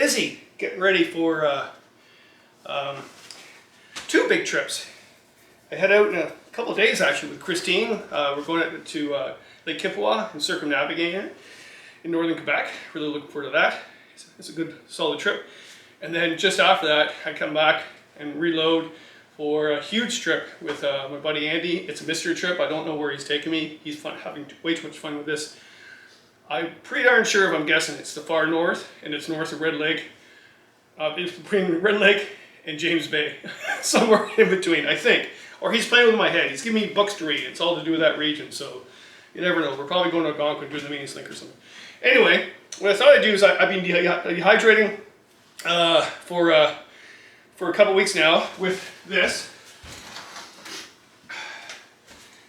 busy getting ready for two big trips. I head out in a couple of days actually with Christine. We're going out to Lake Kippawa and circumnavigating it in northern Quebec. Really looking forward to that. It's a good solid trip. And then just after that, I come back and reload for a huge trip with my buddy Andy. It's a mystery trip. I don't know where he's taking me. He's having way too much fun with this. I'm pretty darn sure, if I'm guessing, it's the far north, and it's north of Red Lake. It's between Red Lake and James Bay, somewhere in between, I think. Or he's playing with my head. He's giving me books to read. It's all to do with that region, so you never know. We're probably going to Algonquin doing the Meaning Link or something. Anyway, what I thought I'd do is I've been dehydrating for a couple weeks now with this.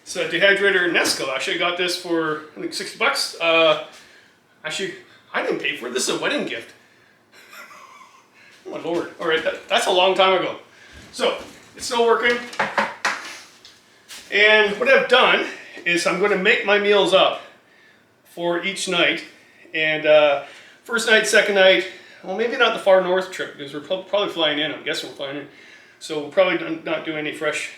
It's a dehydrator Nesco. Actually, I got this for I think $60. Actually, I didn't pay for it. This is a wedding gift. Oh my lord! All right, that's a long time ago. So it's still working. And what I've done is I'm going to make my meals up for each night. And first night, second night. Well, maybe not the far north trip because we're probably flying in. I'm guessing we're flying in. So we'll probably not do any fresh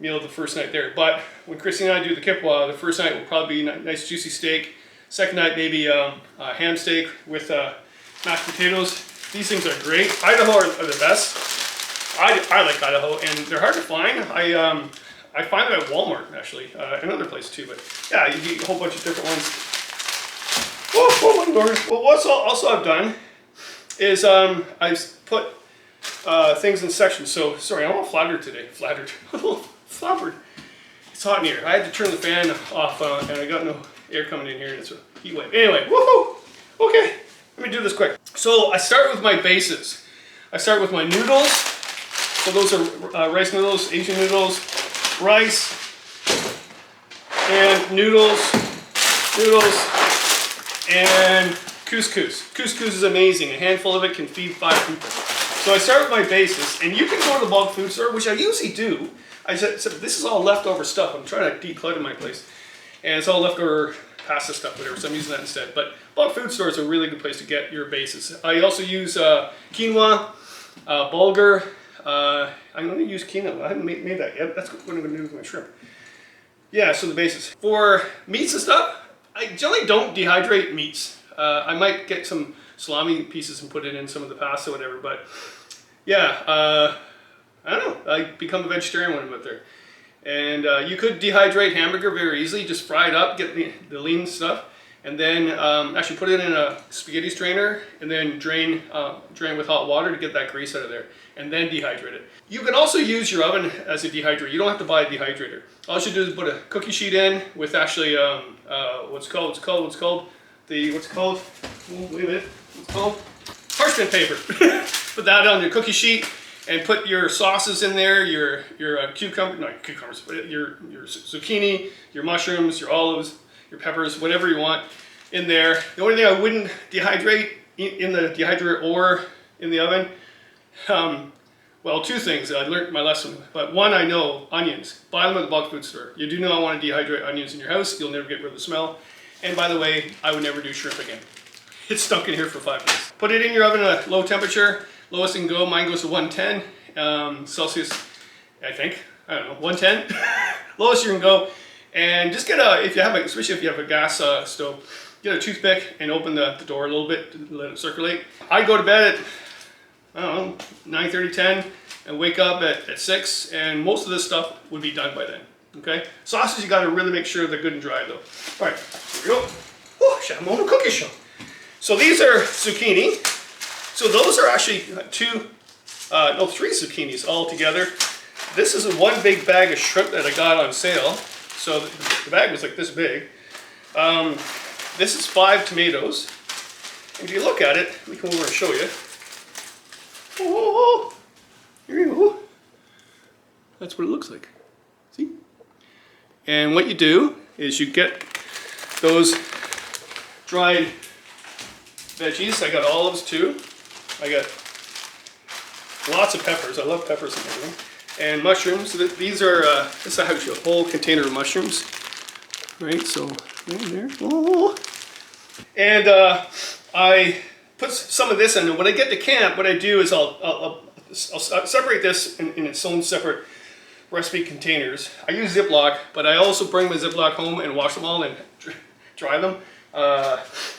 meal the first night there. But when Christine and I do the Kippawa, the first night will probably be a nice juicy steak. Second night, maybe a ham steak with mashed potatoes. These things are great. Idaho are the best. I like Idaho, and they're hard to find. I find them at Walmart, actually, and other places too. But yeah, you get a whole bunch of different ones. Oh my lord. Well, what also I've done is I've put things in sections. So, sorry, I'm all flattered today. Flabbered. It's hot in here. I had to turn the fan off and I got no air coming in here. It's a heat wave. Anyway, woohoo! Okay, let me do this quick. So I start with my bases. I start with my noodles. So those are rice noodles, Asian noodles, rice, and noodles, and couscous. Couscous is amazing. A handful of it can feed 5 people. So I start with my bases, and you can go to the bulk food store, which I usually do. I said this is all leftover stuff. I'm trying to declutter my place, and it's all leftover pasta stuff, whatever. So I'm using that instead. But bulk food store is a really good place to get your bases. I also use quinoa, bulgur. I'm going to use quinoa. I haven't made that yet. That's what I'm going to do with my shrimp. Yeah, so the bases. For meats and stuff, I generally don't dehydrate meats. I might get some salami pieces and put it in some of the pasta, whatever. But yeah, I don't know. I become a vegetarian when I'm out there. And you could dehydrate hamburger very easily. Just fry it up, get the lean stuff, and then actually put it in a spaghetti strainer, and then drain with hot water to get that grease out of there, and then dehydrate it. You can also use your oven as a dehydrator. You don't have to buy a dehydrator. All you should do is put a cookie sheet in with actually what's called parchment paper. Put that on your cookie sheet and put your sauces in there, your cucumbers, but your zucchini, your mushrooms, your olives, your peppers, whatever you want in there. The only thing I wouldn't dehydrate in the dehydrator or in the oven, well, 2 things. I learned my lesson, but one, I know onions. Buy them at the bulk food store. You do not want to dehydrate onions in your house. You'll never get rid of the smell. And by the way, I would never do shrimp again. It's stuck in here for 5 minutes. Put it in your oven at a low temperature. Lowest you can go, mine goes to 110 Celsius, I think. I don't know, 110. Lowest you can go. And just get especially if you have a gas stove, get a toothpick and open the door a little bit to let it circulate. I go to bed at, I don't know, 9:30, 10, and wake up at 6, and most of this stuff would be done by then, okay? Sausages, you gotta really make sure they're good and dry though. All right, here we go. I'm on a cookie show. So these are zucchini. So those are actually 3 zucchinis all together. This is one big bag of shrimp that I got on sale. So the bag was like this big. This is 5 tomatoes. If you look at it, let me come over and show you. Oh, here you go. That's what it looks like. See? And what you do is you get those dried veggies. I got olives too. I got lots of peppers. I love peppers and everything. And mushrooms. These are, this is actually a whole container of mushrooms. Right, so, there. Oh. And I put some of this in, and when I get to camp, what I do is I'll separate this in its own separate recipe containers. I use Ziploc, but I also bring my Ziploc home and wash them all and dry them.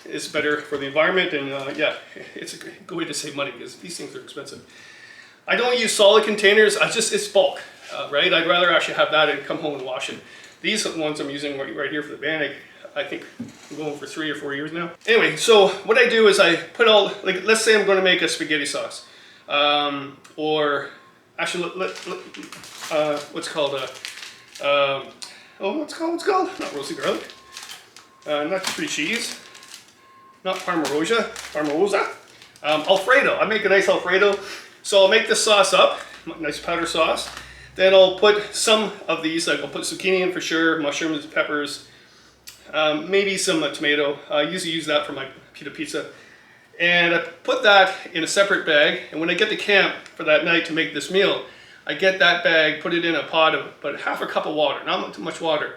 It's better for the environment, and yeah, it's a good way to save money because these things are expensive. I don't use solid containers. It's bulk, right? I'd rather actually have that and come home and wash it. These ones I'm using right here for the Bannock, I think I'm going for 3 or 4 years now. Anyway, so what I do is I put all, like, let's say I'm going to make a spaghetti sauce, or actually, what's called what's called? Not roasted garlic, not tree cheese, not Parmerosa, Alfredo. I make a nice Alfredo. So I'll make this sauce up, nice powder sauce. Then I'll put some of these, like I'll put zucchini in for sure, mushrooms, peppers, maybe some tomato. I usually use that for my pizza. And I put that in a separate bag, and when I get to camp for that night to make this meal, I get that bag, put it in a pot of about half a cup of water, not too much water,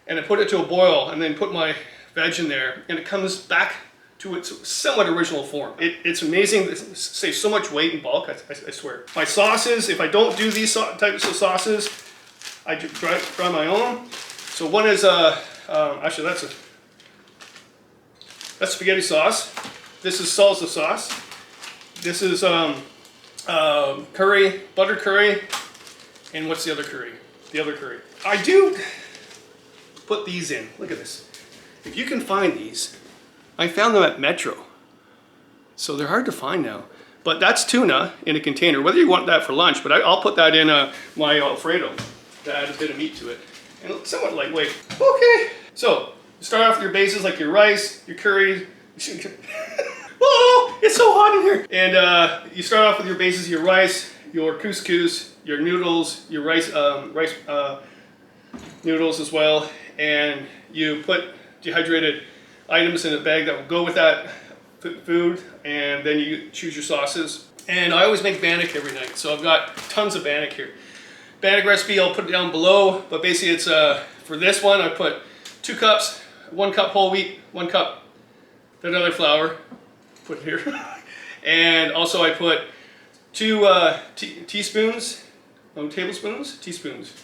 and I put it to a boil, and then put my veg in there, and it comes back to its somewhat original form. It's amazing. It saves so much weight and bulk, I swear. My sauces, if I don't do these types of sauces, I try my own. So one is, actually that's spaghetti sauce. This is salsa sauce. This is curry, butter curry, and what's the other curry? The other curry. I do put these in. Look at this. If you can find these, I found them at Metro. So they're hard to find now. But that's tuna in a container, whether you want that for lunch, but I'll put that in my Alfredo to add a bit of meat to it. And it's somewhat lightweight. Okay, so start off with your bases like your rice, your curry. Oh, it's so hot in here. And you start off with your bases, your rice, your couscous, your noodles, your rice noodles as well. And you put dehydrated items in a bag that will go with that food, and then you choose your sauces. And I always make Bannock every night, so I've got tons of Bannock here. Bannock recipe, I'll put it down below, but basically it's, for this one, I put 2 cups, 1 cup whole wheat, 1 cup that other flour, put it here. And also I put 2 tablespoons, oh, 2 teaspoons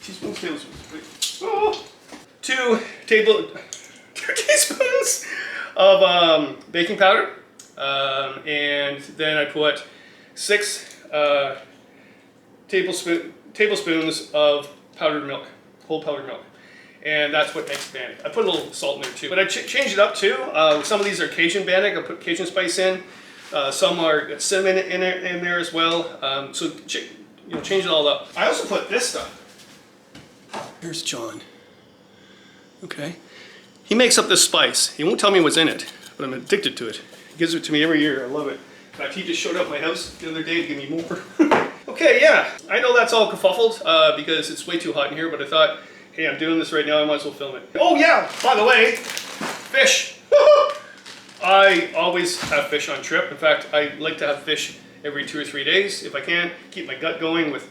of baking powder, and then I put 6 tablespoons of powdered milk, whole powdered milk, and that's what makes Bannock. I put a little salt in there too, but I change it up too. Some of these are Cajun Bannock. I put Cajun spice in. Some are cinnamon in there as well. So change it all up. I also put this stuff. Here's John. Okay. He makes up this spice. He won't tell me what's in it, but I'm addicted to it. He gives it to me every year. I love it. In fact, he just showed up at my house the other day to give me more. Okay, yeah. I know that's all kerfuffled because it's way too hot in here, but I thought, hey, I'm doing this right now. I might as well film it. Oh, yeah. By the way, fish. I always have fish on trip. In fact, I like to have fish every 2 or 3 days if I can. Keep my gut going with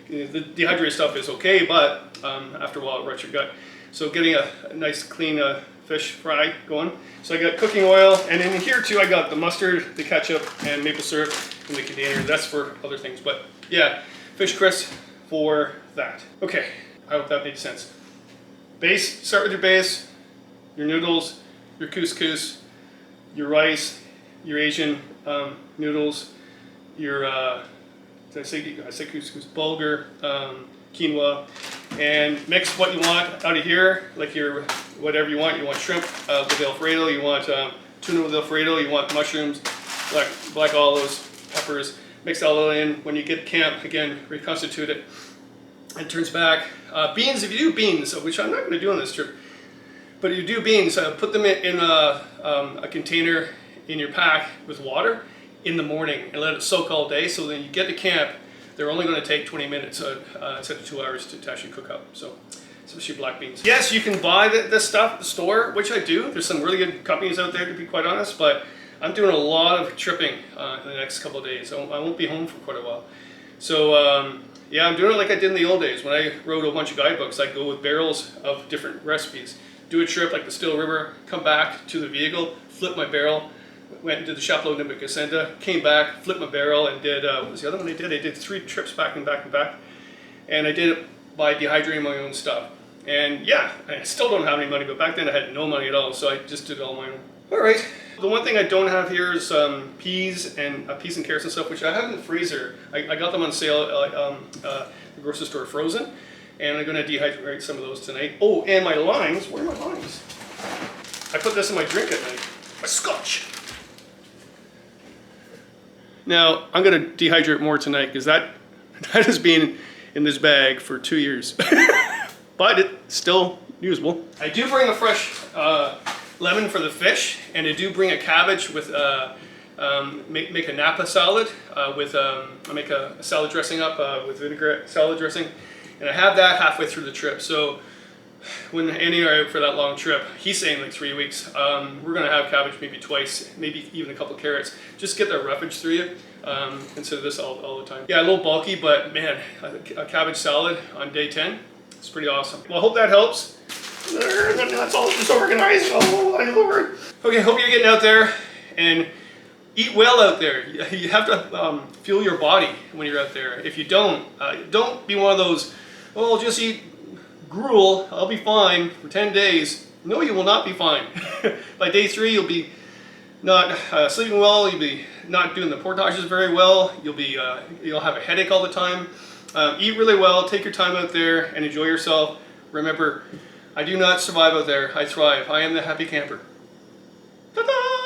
the dehydrated stuff is okay, but after a while it ruts your gut. So getting a nice clean fish fry going. So I got cooking oil, and in here too I got the mustard, the ketchup, and maple syrup in the container. That's for other things, but yeah, fish crisp for that. Okay, I hope that made sense. Base, start with your base, your noodles, your couscous, your rice, your Asian noodles, your, did I say couscous, bulgur, quinoa, and mix what you want out of here, like your whatever you want. You want shrimp with Alfredo, you want tuna with Alfredo, you want mushrooms, black olives, peppers. Mix all in. When you get to camp, again, reconstitute it. It turns back. Beans, if you do beans, which I'm not going to do on this trip, but if you do beans, put them in a container in your pack with water in the morning and let it soak all day, so then you get to camp, they're only going to take 20 minutes instead of 2 hours to actually cook up. So, especially black beans. Yes, you can buy this stuff at the store, which I do. There's some really good companies out there, to be quite honest, but I'm doing a lot of tripping in the next couple of days. I won't be home for quite a while. So, yeah, I'm doing it like I did in the old days. When I wrote a bunch of guidebooks, I'd go with barrels of different recipes. Do a trip like the Still River, come back to the vehicle, flip my barrel, went and did the Chapeau de Casenda, came back, flipped my barrel, and did, what was the other one I did? I did 3 trips back and back and back. And I did it by dehydrating my own stuff. And yeah, I still don't have any money, but back then I had no money at all, so I just did it all my own. All right, the one thing I don't have here is peas and carrots and stuff, which I have in the freezer. I got them on sale at the grocery store frozen, and I'm gonna dehydrate some of those tonight. Oh, and my limes, where are my limes? I put this in my drink at night, my scotch. Now, I'm gonna dehydrate more tonight, because that has been in this bag for 2 years. But it's still usable. I do bring a fresh lemon for the fish, and I do bring a cabbage with make a Napa salad with I make a salad dressing up with vinaigrette salad dressing, and I have that halfway through the trip. So when Andy and I are out for that long trip, he's saying like 3 weeks. We're gonna have cabbage maybe twice, maybe even a couple of carrots. Just get that roughage through you. Consider this all the time. Yeah, a little bulky, but man, a cabbage salad on day 10. It's pretty awesome. Well, I hope that helps. That's all disorganized. Oh my Lord. Okay, hope you're getting out there and eat well out there. You have to fuel your body when you're out there. If you don't be one of those, oh, I'll just eat gruel, I'll be fine for 10 days. No, you will not be fine. By day 3, you'll be not sleeping well, you'll be not doing the portages very well, you'll have a headache all the time. Eat really well, take your time out there, and enjoy yourself. Remember, I do not survive out there, I thrive. I am the happy camper. Ta-da!